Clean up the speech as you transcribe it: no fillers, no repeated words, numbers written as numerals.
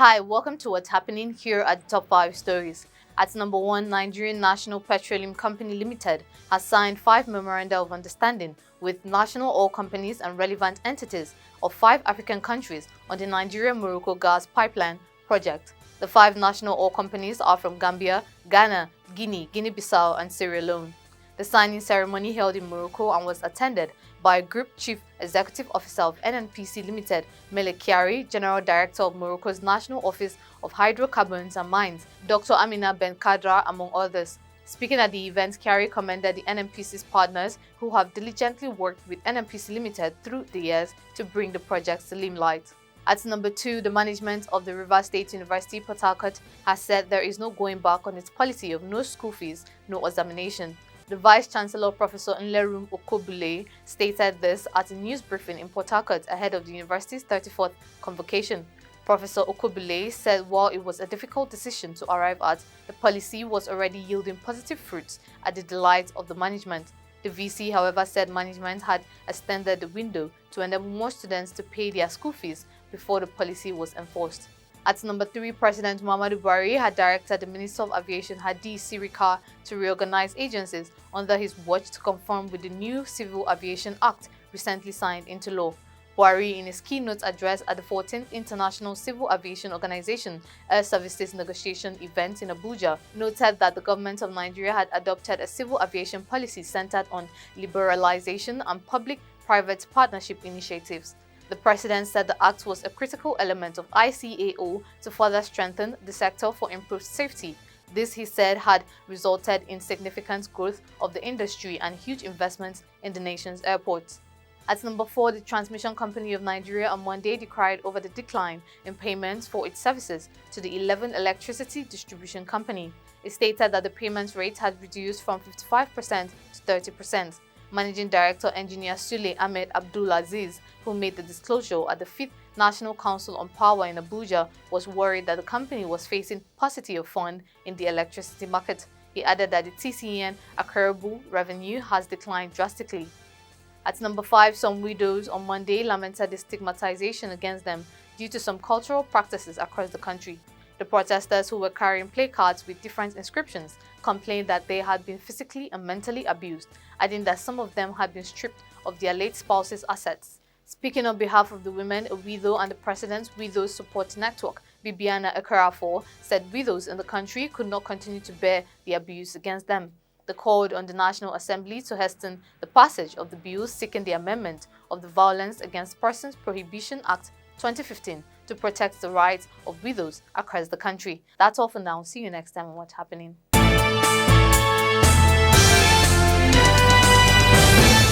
Hi, welcome to what's happening here at the Top 5 Stories. At number 1, Nigerian National Petroleum Company Limited has signed 5 Memoranda of Understanding with national oil companies and relevant entities of 5 African countries on the Nigeria-Morocco Gas Pipeline Project. The 5 national oil companies are from Gambia, Ghana, Guinea, Guinea-Bissau and Sierra Leone. The signing ceremony held in Morocco and was attended by Group Chief Executive Officer of NNPC Limited, Mele Kyari, General Director of Morocco's National Office of Hydrocarbons and Mines, Dr. Amina Ben Kadra, among others. Speaking at the event, Kyari commended the NNPC's partners who have diligently worked with NNPC Limited through the years to bring the project to limelight. At number 2, the management of the Rivers State University Port Harcourt has said there is no going back on its policy of no school fees, no examination. The Vice-Chancellor Professor Nlerum Okobule stated this at a news briefing in Port Harcourt ahead of the university's 34th convocation. Professor Okobule said while it was a difficult decision to arrive at, the policy was already yielding positive fruits at the delight of the management. The VC, however, said management had extended the window to enable more students to pay their school fees before the policy was enforced. At number 3, President Muhammadu Buhari had directed the Minister of Aviation Hadi Sirika to reorganize agencies under his watch to conform with the new Civil Aviation Act recently signed into law. Buhari, in his keynote address at the 14th International Civil Aviation Organization Air Services Negotiation event in Abuja, noted that the government of Nigeria had adopted a civil aviation policy centered on liberalization and public-private partnership initiatives. The president said the act was a critical element of ICAO to further strengthen the sector for improved safety. This, he said, had resulted in significant growth of the industry and huge investments in the nation's airports. At number 4, the Transmission Company of Nigeria on Monday decried over the decline in payments for its services to the 11 electricity distribution company. It stated that the payment rate had reduced from 55% to 30%. Managing Director Engineer Sule Ahmed Abdulaziz, who made the disclosure at the 5th National Council on Power in Abuja, was worried that the company was facing paucity of funds in the electricity market. He added that the TCN accruable revenue has declined drastically. At number 5, some widows on Monday lamented the stigmatization against them due to some cultural practices across the country. The protesters, who were carrying placards with different inscriptions, complained that they had been physically and mentally abused, adding that some of them had been stripped of their late spouse's assets. Speaking on behalf of the women, a widow and the president's Widows Support Network, Bibiana Ekarafo, said widows in the country could not continue to bear the abuse against them. They called on the National Assembly to hasten the passage of the bill seeking the amendment of the Violence Against Persons Prohibition Act 2015 to protect the rights of widows across the country. That's all for now. See you next time on What's Happening.